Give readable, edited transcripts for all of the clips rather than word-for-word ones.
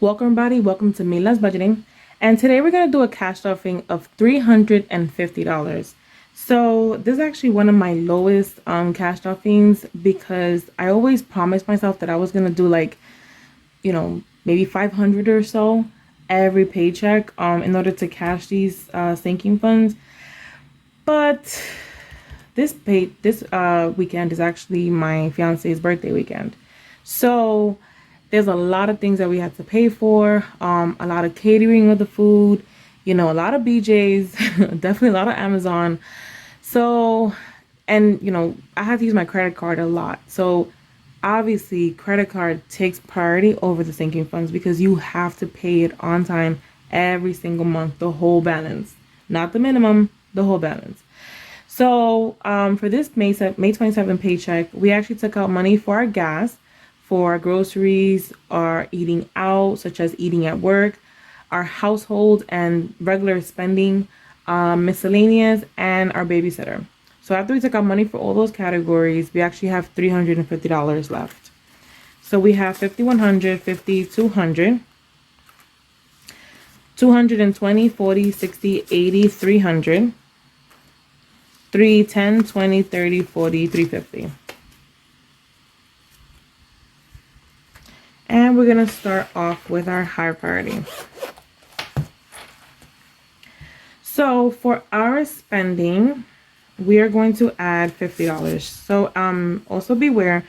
Welcome everybody, welcome to Me Less Budgeting. And today we're going to do a cash stuffing of $350. So this is actually one of my lowest cash stuffings because I always promised myself that I was going to do like, maybe 500 or so every paycheck in order to cash these sinking funds. But this weekend is actually my fiance's birthday weekend. So there's a lot of things that we have to pay for, a lot of catering of the food, a lot of BJ's, definitely a lot of Amazon. So, and I have to use my credit card a lot. So obviously credit card takes priority over the sinking funds because you have to pay it on time every single month, the whole balance, not the minimum, the whole balance. So for this May 27 paycheck, we actually took out money for our gas, for our groceries, our eating out, such as eating at work, our household and regular spending, miscellaneous, and our babysitter. So after we took out money for all those categories, we actually have $350 left. So we have 5100, 50, 200, 220, 40, 60, 80, 300, 3, 10, 20, 30, 40, 350. And we're going to start off with our high priority. So for our spending, we are going to add $50. So also beware,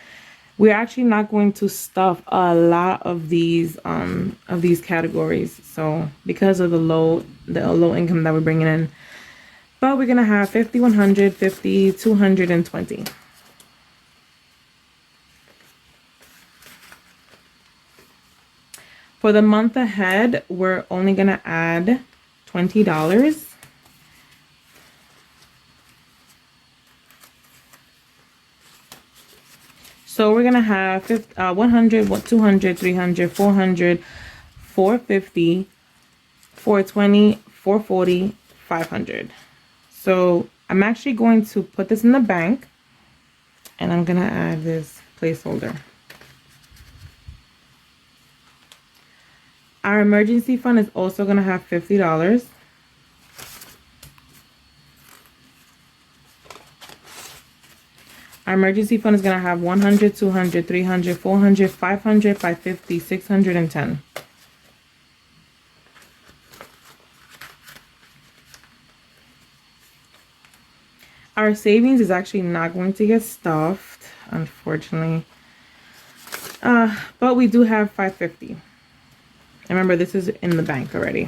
we're actually not going to stuff a lot of these categories. So because of the low income that we're bringing in, but we're going to have 50, 100, 50, 220. For the month ahead, we're only going to add $20. So we're going to have 100, 200, 300, 400, 450, 420, 440, 500. So I'm actually going to put this in the bank and I'm going to add this placeholder. Our emergency fund is also going to have $50. Our emergency fund is going to have 100, 200, 300, 400, 500, 550, 610. Our savings is actually not going to get stuffed, unfortunately. But we do have 550. Remember, this is in the bank already.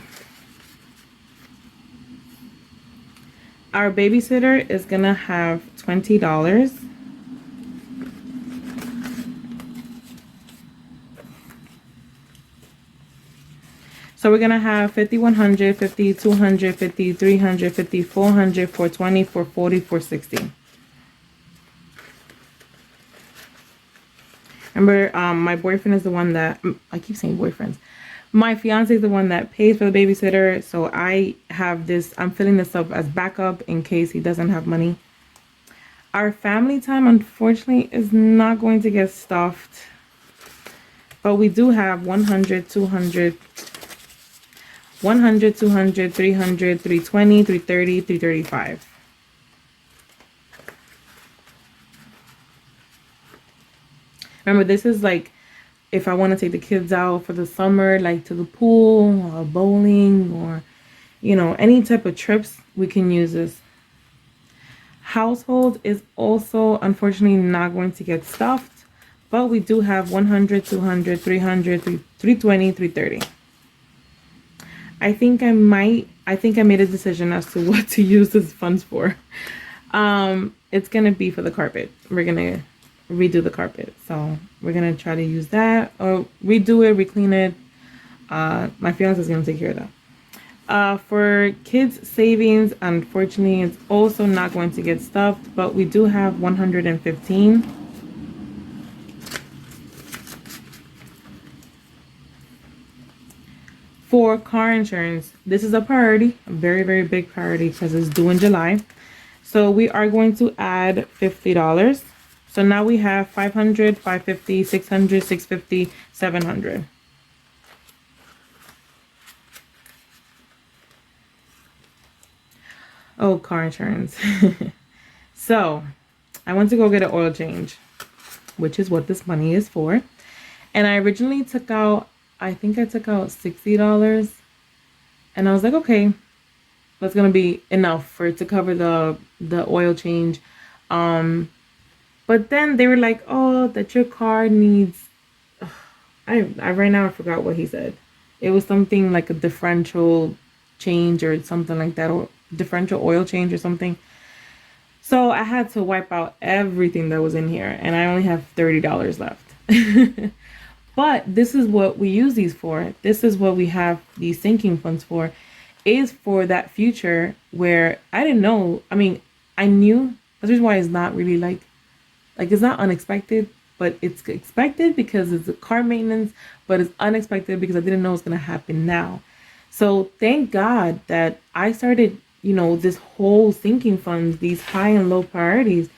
Our babysitter is going to have $20. So we're going to have 50, 100, 50, 200, 50, 300, 50, 400, 420, 440, 460. Remember, my boyfriend is the one that, I keep saying boyfriends. My fiance is the one that pays for the babysitter. So I have this, I'm filling this up as backup in case he doesn't have money. Our family time, unfortunately, is not going to get stuffed. But we do have 100, 200, 100, 200, 300, 320, 330, 335. Remember, this is like if I want to take the kids out for the summer, like to the pool or bowling or, any type of trips, we can use this. Household is also, unfortunately, not going to get stuffed, but we do have 100, 200, 300, 320, 330. I think I made a decision as to what to use this funds for. It's going to be for the carpet. We're going to redo the carpet. So we're going to try to use that or redo it, reclean it. My fiance is going to take care of that. For kids savings, unfortunately, it's also not going to get stuffed, but we do have 115. For car insurance, this is a priority, a very, very big priority because it's due in July. So we are going to add $50. So now we have 500, 550, 600, 650, 700. Oh, car insurance. So I went to go get an oil change, which is what this money is for. And I originally took out, I think I took out $60. And I was like, okay, that's gonna be enough for it to cover the oil change. Um, but then they were like, oh, that your car needs, I right now I forgot what he said. It was something like a differential change or something like that, or differential oil change or something. So I had to wipe out everything that was in here, and I only have $30 left. But this is what we use these for. This is what we have these sinking funds for, is for that future where I didn't know. I mean, I knew. That's the reason why it's not really like it's not unexpected, but it's expected because it's a car maintenance, but it's unexpected because I didn't know it's gonna happen now. So thank God that I started, this whole sinking funds, these high and low priorities,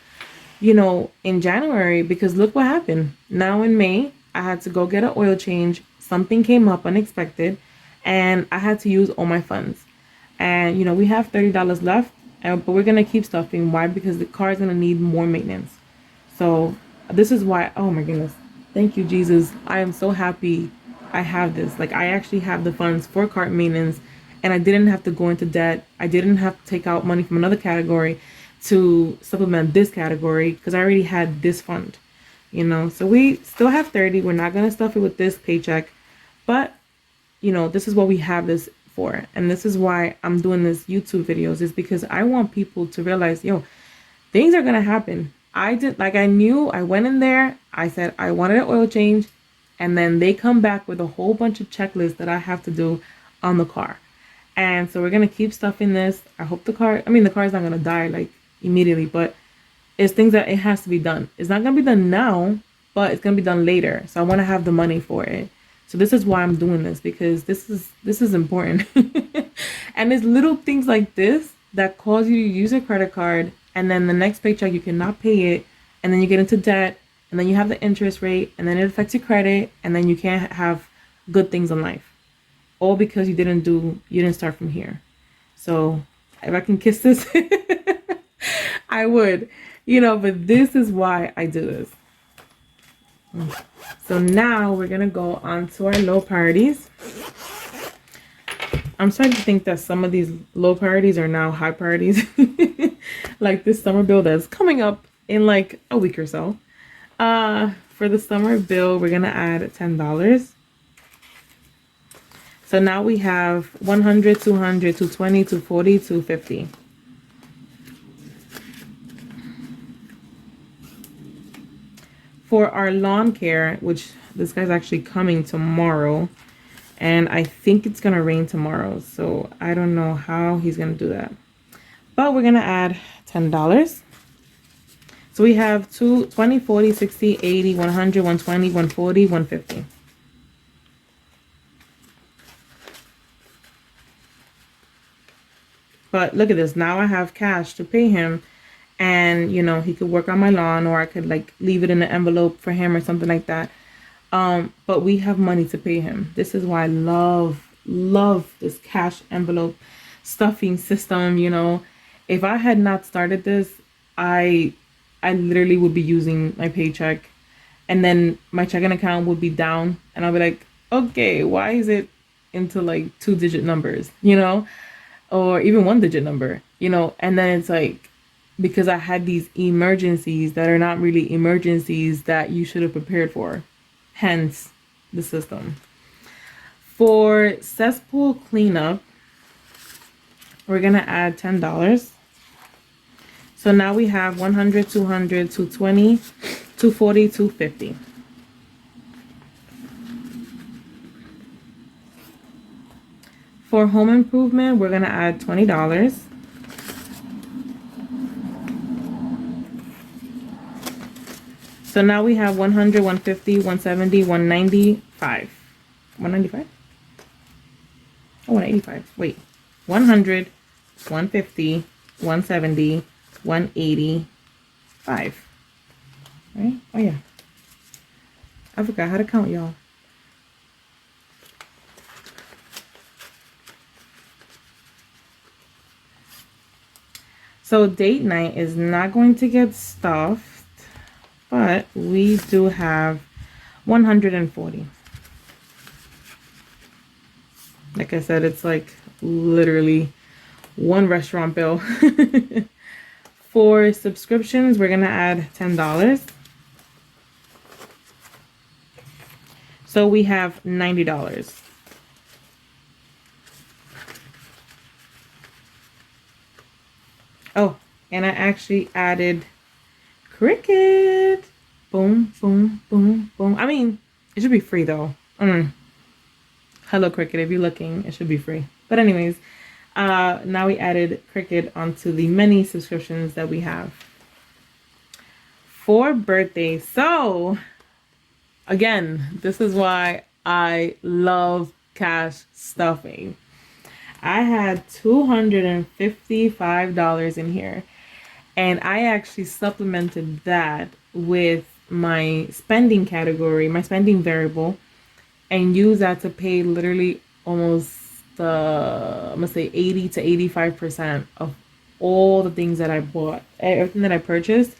in January, because look what happened. Now in May, I had to go get an oil change. Something came up unexpected and I had to use all my funds. And we have $30 left, but we're gonna keep stuffing. Why? Because the car is gonna need more maintenance. So this is why, oh my goodness. Thank you, Jesus. I am so happy I have this. Like, I actually have the funds for cart maintenance, and I didn't have to go into debt. I didn't have to take out money from another category to supplement this category because I already had this fund, So we still have 30. We're not going to stuff it with this paycheck, but this is what we have this for. And this is why I'm doing this YouTube videos, is because I want people to realize, things are going to happen. I knew. I went in there, I said I wanted an oil change, and then they come back with a whole bunch of checklists that I have to do on the car. And so we're going to keep stuffing this. I hope the car is not going to die like immediately, but it's things that it has to be done. It's not going to be done now, but it's going to be done later. So I want to have the money for it. So this is why I'm doing this, because this is important. And it's little things like this that cause you to use a credit card, and then the next paycheck you cannot pay it, and then you get into debt, and then you have the interest rate, and then it affects your credit, and then you can't have good things in life. All because you didn't start from here. So if I can kiss this, I would, but this is why I do this. So now we're going to go on to our low priorities. I'm starting to think that some of these low priorities are now high priorities. Like this summer bill that's coming up in like a week or so. For the summer bill, we're going to add $10. So now we have 100, 200, 220, 240, 250. For our lawn care, which this guy's actually coming tomorrow, and I think it's gonna rain tomorrow, so I don't know how he's gonna do that. But we're gonna add $10. So we have 20, 40, 60, 80, 100, 120, 140, 150. But look at this. Now I have cash to pay him, and he could work on my lawn, or I could like leave it in an envelope for him or something like that. But we have money to pay him. This is why I love this cash envelope stuffing system. If I had not started this, I literally would be using my paycheck, and then my checking account would be down, and I'll be like, okay, why is it into like 2-digit numbers, or even 1-digit number, and then it's like, because I had these emergencies that are not really emergencies that you should have prepared for. Hence the system. For cesspool cleanup, we're going to add $10. So now we have 100, 200, 220, 240, 250. For home improvement, we're going to add $20. So now we have 100, 150, 170, 195. 195? Oh, 185. Wait. 100, 150, 170, 185. Right? Oh, yeah. I forgot how to count, y'all. So date night is not going to get stuffed, but we do have 140. Like I said, it's like literally one restaurant bill. For subscriptions, we're gonna add $10. So we have $90. Oh, and I actually added Cricket. Boom, boom, boom, boom. I mean, it should be free though. Hello Cricket, if you're looking, it should be free. But anyways, now we added Cricket onto the many subscriptions that we have. For birthdays. So, again, this is why I love cash stuffing. I had $255 in here, and I actually supplemented that with my spending category, my spending variable, and use that to pay literally almost I'm gonna say 80 to 85% of all the things that I bought, everything that I purchased.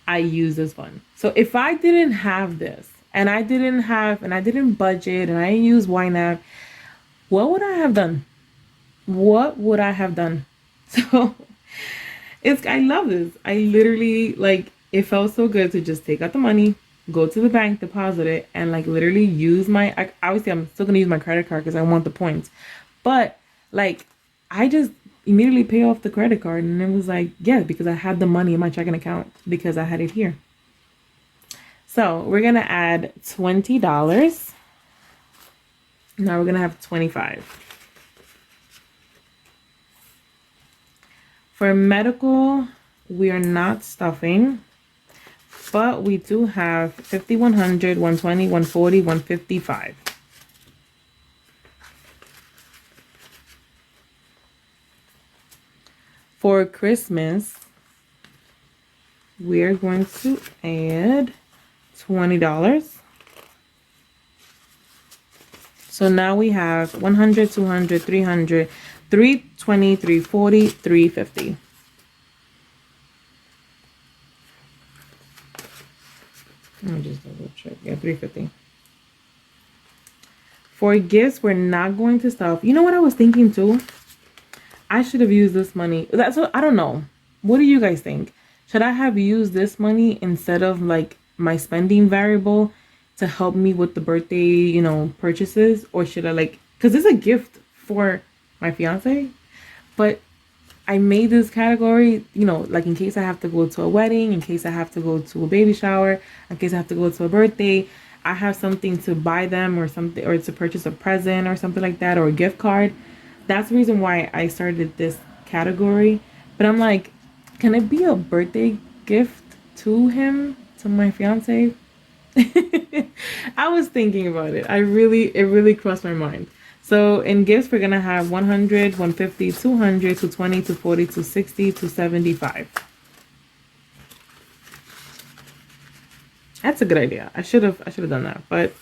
I use this fund. So if I didn't have this, and I didn't budget, and I didn't use YNAB, what would I have done? What would I have done? So I love this. I literally, like, it felt so good to just take out the money, go to the bank, deposit it, and like literally use obviously I'm still gonna use my credit card because I want the points. But like, I just immediately pay off the credit card, and it was like, yeah, because I had the money in my checking account because I had it here. So we're gonna add $20. Now we're gonna have 25. For medical, we are not stuffing, but we do have 50, 100, 120, 140, 155. For Christmas, we are going to add $20. So now we have 100, 200, 300, 320, 340, 350. Let me just double check. Yeah, 350. For gifts, we're not going to stuff. You know what I was thinking too? I should have used this money. That's what, I don't know. What do you guys think? Should I have used this money instead of like my spending variable to help me with the birthday, purchases? Or should I because it's a gift for my fiance, but I made this category, like in case I have to go to a wedding, in case I have to go to a baby shower, in case I have to go to a birthday, I have something to buy them or something, or to purchase a present or something like that, or a gift card. That's the reason why I started this category. But I'm like, can it be a birthday gift to him, to my fiance? I was thinking about it. It really crossed my mind. So in gifts, we're going to have 100, 150, 200, 220, 240, 260, 275. That's a good idea. I should have done that, but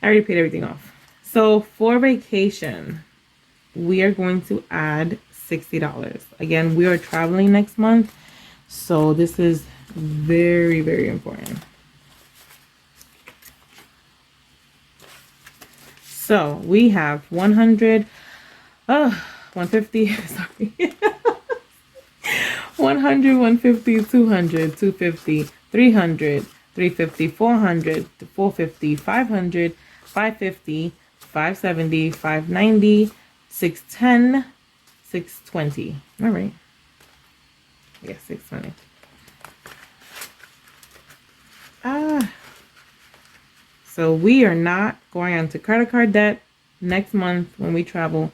I already paid everything off. So for vacation, we are going to add $60. Again, we are traveling next month, so this is very, very important. So we have 100, 150, sorry. 100, 150, 200, 250, 300, 350, 400, 450, 500, 550, 570, 590, 610, 620. All right. Yeah, 620. So we are not going on to credit card debt next month when we travel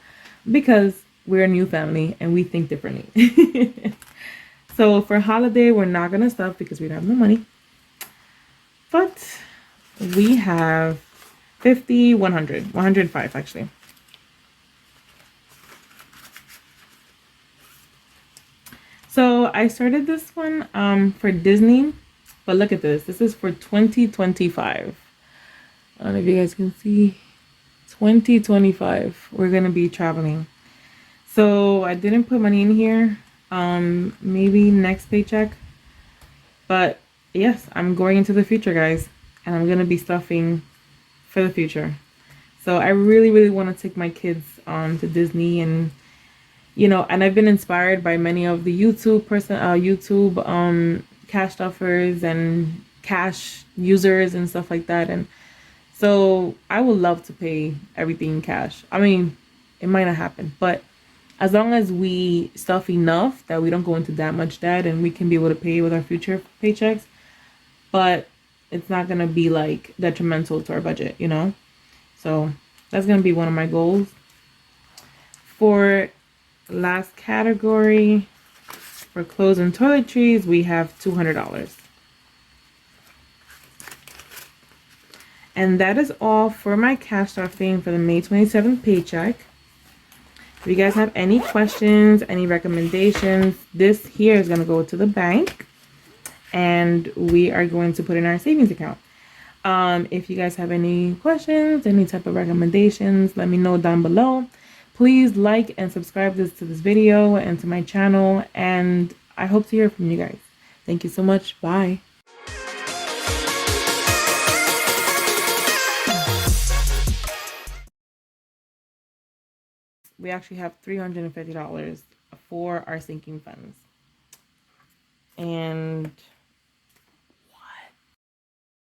because we're a new family and we think differently. So for holiday, we're not going to stuff because we don't have no money. But we have 50, 100, 105 actually. So I started this one for Disney, but look at this. This is for 2025. I don't know if you guys can see. 2025. We're going to be traveling. So I didn't put money in here maybe next paycheck. But yes, I'm going into the future, guys, and I'm gonna be stuffing for the future. So I really, really want to take my kids to Disney, and and I've been inspired by many of the YouTube cash stuffers and cash users and stuff like that. And so I would love to pay everything in cash. I mean, it might not happen, but as long as we stuff enough that we don't go into that much debt and we can be able to pay with our future paychecks, but it's not gonna be like detrimental to our budget. So that's gonna be one of my goals. For last category, for clothes and toiletries, we have $200. And that is all for my cash stuffing for the May 27th paycheck. If you guys have any questions, any recommendations, this here is going to go to the bank and we are going to put in our savings account. If you guys have any questions, any type of recommendations, let me know down below. Please like and subscribe to this video and to my channel, and I hope to hear from you guys. Thank you so much. Bye. We actually have $350 for our sinking funds. And